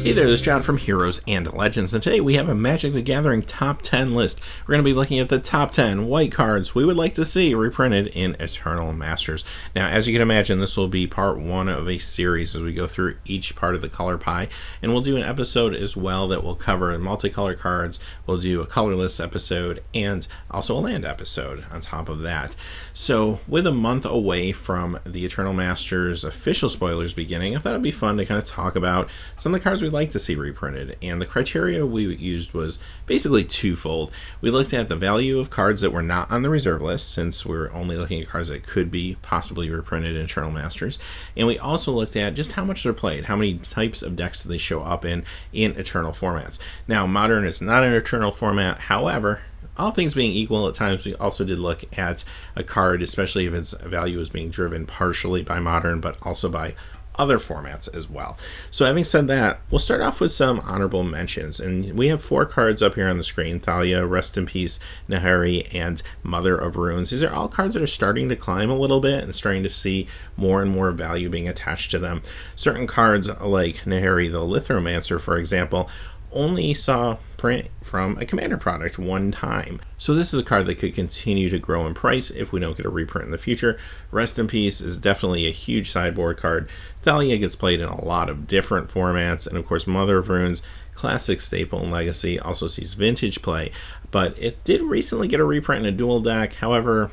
Hey there, this is John from Heroes and Legends, and today we have a Magic the Gathering top 10 list. We're going to be looking at the top 10 white cards we would like to see reprinted in Eternal Masters. Now, as you can imagine, this will be part one of a series as we go through each part of the color pie, and we'll do an episode as well that will cover multicolor cards. We'll do a colorless episode and also a land episode on top of that. So, with a month away from the Eternal Masters official spoilers beginning, I thought it'd be fun to kind of talk about some of the cards we'd like to see reprinted, and the criteria we used was basically twofold. We looked at the value of cards that were not on the reserve list, since we're only looking at cards that could be possibly reprinted in Eternal Masters, and we also looked at just how much they're played, how many types of decks do they show up in Eternal formats. Now, Modern is not an Eternal format, however, all things being equal, at times we also did look at a card, especially if its value is being driven partially by Modern, but also by other formats as well. So having said that, we'll start off with some honorable mentions, and we have 4 cards up here on the screen: Thalia, Rest in Peace, Nahiri, and Mother of Runes. These are all cards that are starting to climb a little bit and starting to see more and more value being attached to them. Certain cards like Nahiri the Lithromancer, for example, only saw print from a Commander product one time. So this is a card that could continue to grow in price if we don't get a reprint in the future. Rest in Peace is definitely a huge sideboard card. Thalia gets played in a lot of different formats, and of course Mother of Runes, classic staple and legacy, also sees vintage play, but it did recently get a reprint in a dual deck. However,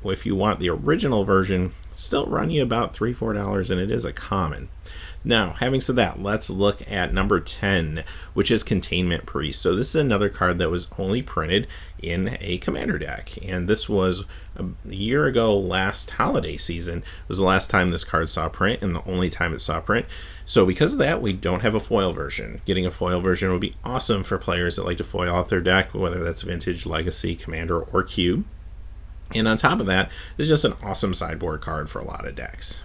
if you want the original version, still run you about $3-4, and it is a common. Now, having said that, let's look at number 10, which is Containment Priest. So this is another card that was only printed in a Commander deck, and this was a year ago. Last holiday season was the last time this card saw print, and the only time it saw print. So because of that, we don't have a foil version. Getting a foil version would be awesome for players that like to foil off their deck, whether that's Vintage, Legacy, Commander, or Cube. And on top of that, it's just an awesome sideboard card for a lot of decks.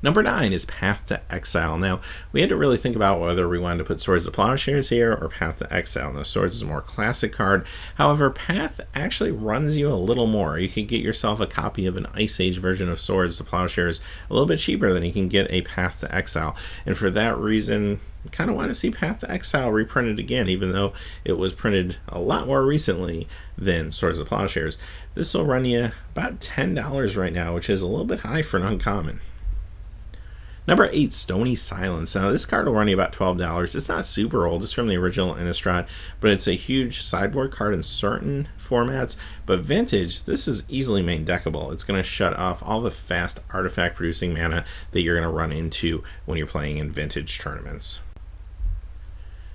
Number 9 is Path to Exile. Now, we had to really think about whether we wanted to put Swords to Plowshares here or Path to Exile. Now, Swords is a more classic card. However, Path actually runs you a little more. You can get yourself a copy of an Ice Age version of Swords to Plowshares a little bit cheaper than you can get a Path to Exile. And for that reason, I kind of want to see Path to Exile reprinted again, even though it was printed a lot more recently than Swords to Plowshares. This will run you about $10 right now, which is a little bit high for an uncommon. Number 8, Stony Silence. Now, this card will run you about $12. It's not super old. It's from the original Innistrad, but it's a huge sideboard card in certain formats. But Vintage, this is easily main deckable. It's going to shut off all the fast artifact-producing mana that you're going to run into when you're playing in Vintage tournaments.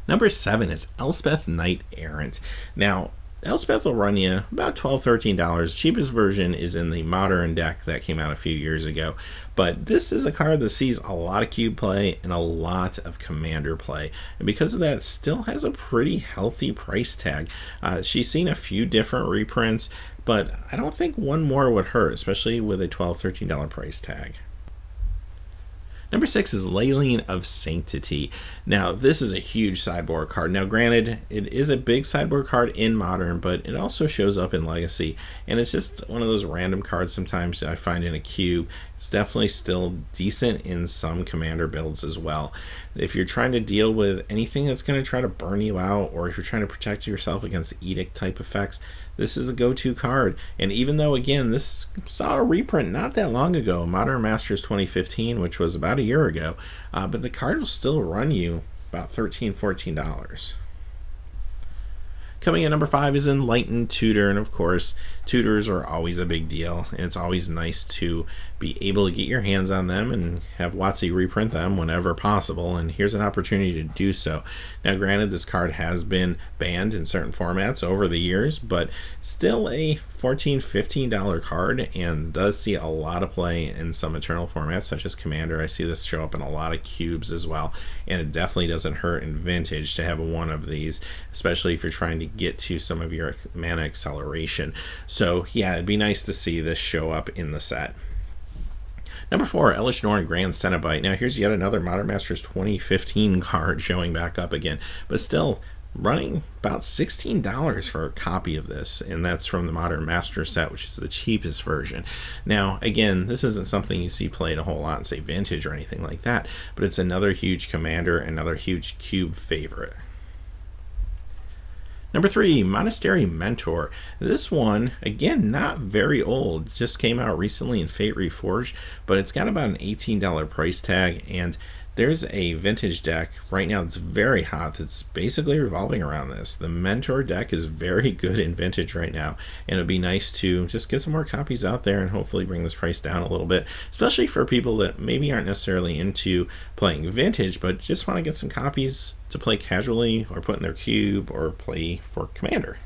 Number 7 is Elspeth Knightrant. Now, Elspeth will run you about $12-13. Cheapest version is in the Modern deck that came out a few years ago. But this is a card that sees a lot of cube play and a lot of Commander play. And because of that, it still has a pretty healthy price tag. She's seen a few different reprints, but I don't think one more would hurt, especially with a $12-13 price tag. Number 6 is Leyline of Sanctum. Now, this is a huge sideboard card. Now, granted, it is a big sideboard card in Modern, but it also shows up in Legacy, and it's just one of those random cards sometimes I find in a cube. It's definitely still decent in some Commander builds as well. If you're trying to deal with anything that's going to try to burn you out, or if you're trying to protect yourself against Edict type effects, this is the go-to card. And even though, again, this saw a reprint not that long ago, Modern Masters 2015, which was about a year ago, but the card will still run you about $13-14. Coming in number 5 is Enlightened Tutor, and of course, tutors are always a big deal, and it's always nice to be able to get your hands on them and have WotC reprint them whenever possible, and here's an opportunity to do so. Now, granted, this card has been banned in certain formats over the years, but still a $14-15 card, and does see a lot of play in some Eternal formats, such as Commander. I see this show up in a lot of cubes as well, and it definitely doesn't hurt in Vintage to have one of these, especially if you're trying to get to some of your mana acceleration. So yeah, it'd be nice to see this show up in the set. Number 4, Elish Norn Grand Cenobite. Now here's yet another Modern Masters 2015 card showing back up again, but still running about $16 for a copy of this, and that's from the Modern Master set, which is the cheapest version. Now, again, this isn't something you see played a whole lot in, say, Vintage or anything like that, but it's another huge commander, another huge cube favorite. Number 3, Monastery Mentor. This one, again, not very old, just came out recently in Fate Reforged, but it's got about an $18 price tag, and there's a vintage deck right now that's very hot that's basically revolving around this. The Mentor deck is very good in Vintage right now, and it'd be nice to just get some more copies out there and hopefully bring this price down a little bit, especially for people that maybe aren't necessarily into playing Vintage but just want to get some copies to play casually or put in their cube or play for Commander.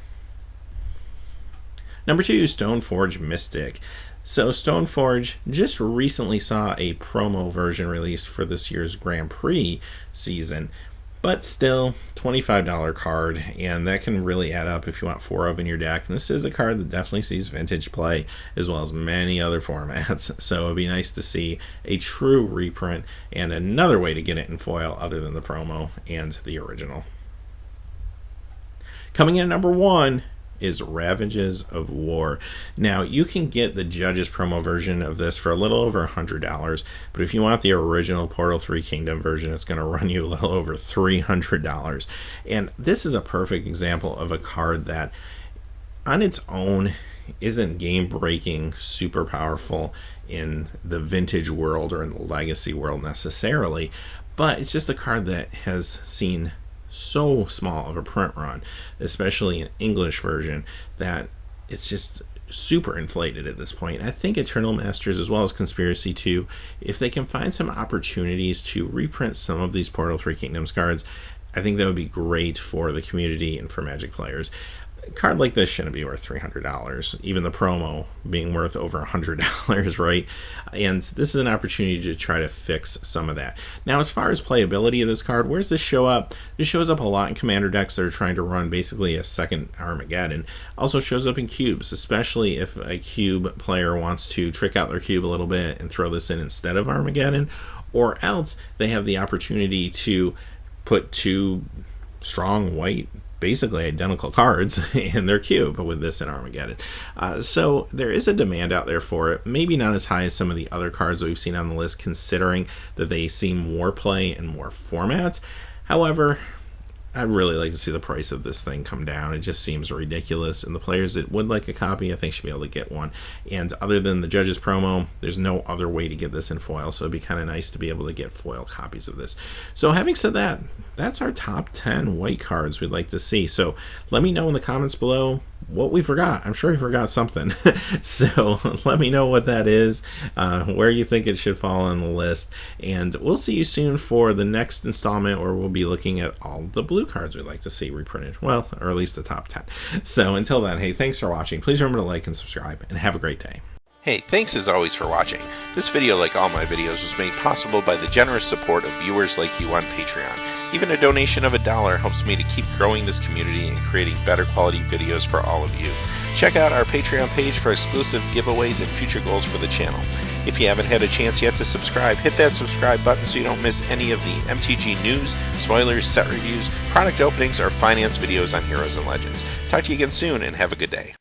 Number 2, Stoneforge Mystic. So Stoneforge just recently saw a promo version released for this year's Grand Prix season, but still $25 card, and that can really add up if you want 4 of in your deck. And this is a card that definitely sees Vintage play as well as many other formats, so it'd be nice to see a true reprint and another way to get it in foil other than the promo and the original. Coming in at number 1 is Ravages of War. Now, you can get the Judges promo version of this for a little over $100, but if you want the original Portal 3 Kingdom version, it's going to run you a little over $300. And this is a perfect example of a card that on its own isn't game-breaking, super powerful in the Vintage world or in the Legacy world necessarily, but it's just a card that has seen so small of a print run, especially an English version, that it's just super inflated at this point. I think Eternal Masters as well as Conspiracy 2, if they can find some opportunities to reprint some of these Portal 3 Kingdoms cards, I think that would be great for the community and for Magic players. A card like this shouldn't be worth $300, even the promo being worth over $100, right? And this is an opportunity to try to fix some of that. Now, as far as playability of this card, where's this show up? This shows up a lot in Commander decks that are trying to run basically a second Armageddon. Also shows up in cubes, especially if a cube player wants to trick out their cube a little bit and throw this in instead of Armageddon, or else they have the opportunity to put 2 strong white basically identical cards in their cube with this in Armageddon. So there is a demand out there for it, maybe not as high as some of the other cards that we've seen on the list, considering that they see more play in more formats. However, I'd really like to see the price of this thing come down. It just seems ridiculous, and the players that would like a copy, I think, should be able to get one. And other than the Judges promo, there's no other way to get this in foil, so it'd be kind of nice to be able to get foil copies of this. So having said that, that's our top 10 white cards we'd like to see. So let me know in the comments below what we forgot. I'm sure we forgot something. So let me know what that is, where you think it should fall on the list, and we'll see you soon for the next installment where we'll be looking at all the blue cards we'd like to see reprinted, well, or at least the top 10. So until then, hey, thanks for watching. Please remember to like and subscribe, and have a great day. Hey, thanks as always for watching. This video, like all my videos, was made possible by the generous support of viewers like you on Patreon. Even a donation of $1 helps me to keep growing this community and creating better quality videos for all of you. Check out our Patreon page for exclusive giveaways and future goals for the channel. If you haven't had a chance yet to subscribe, hit that subscribe button so you don't miss any of the MTG news, spoilers, set reviews, product openings, or finance videos on Heroes and Legends. Talk to you again soon, and have a good day.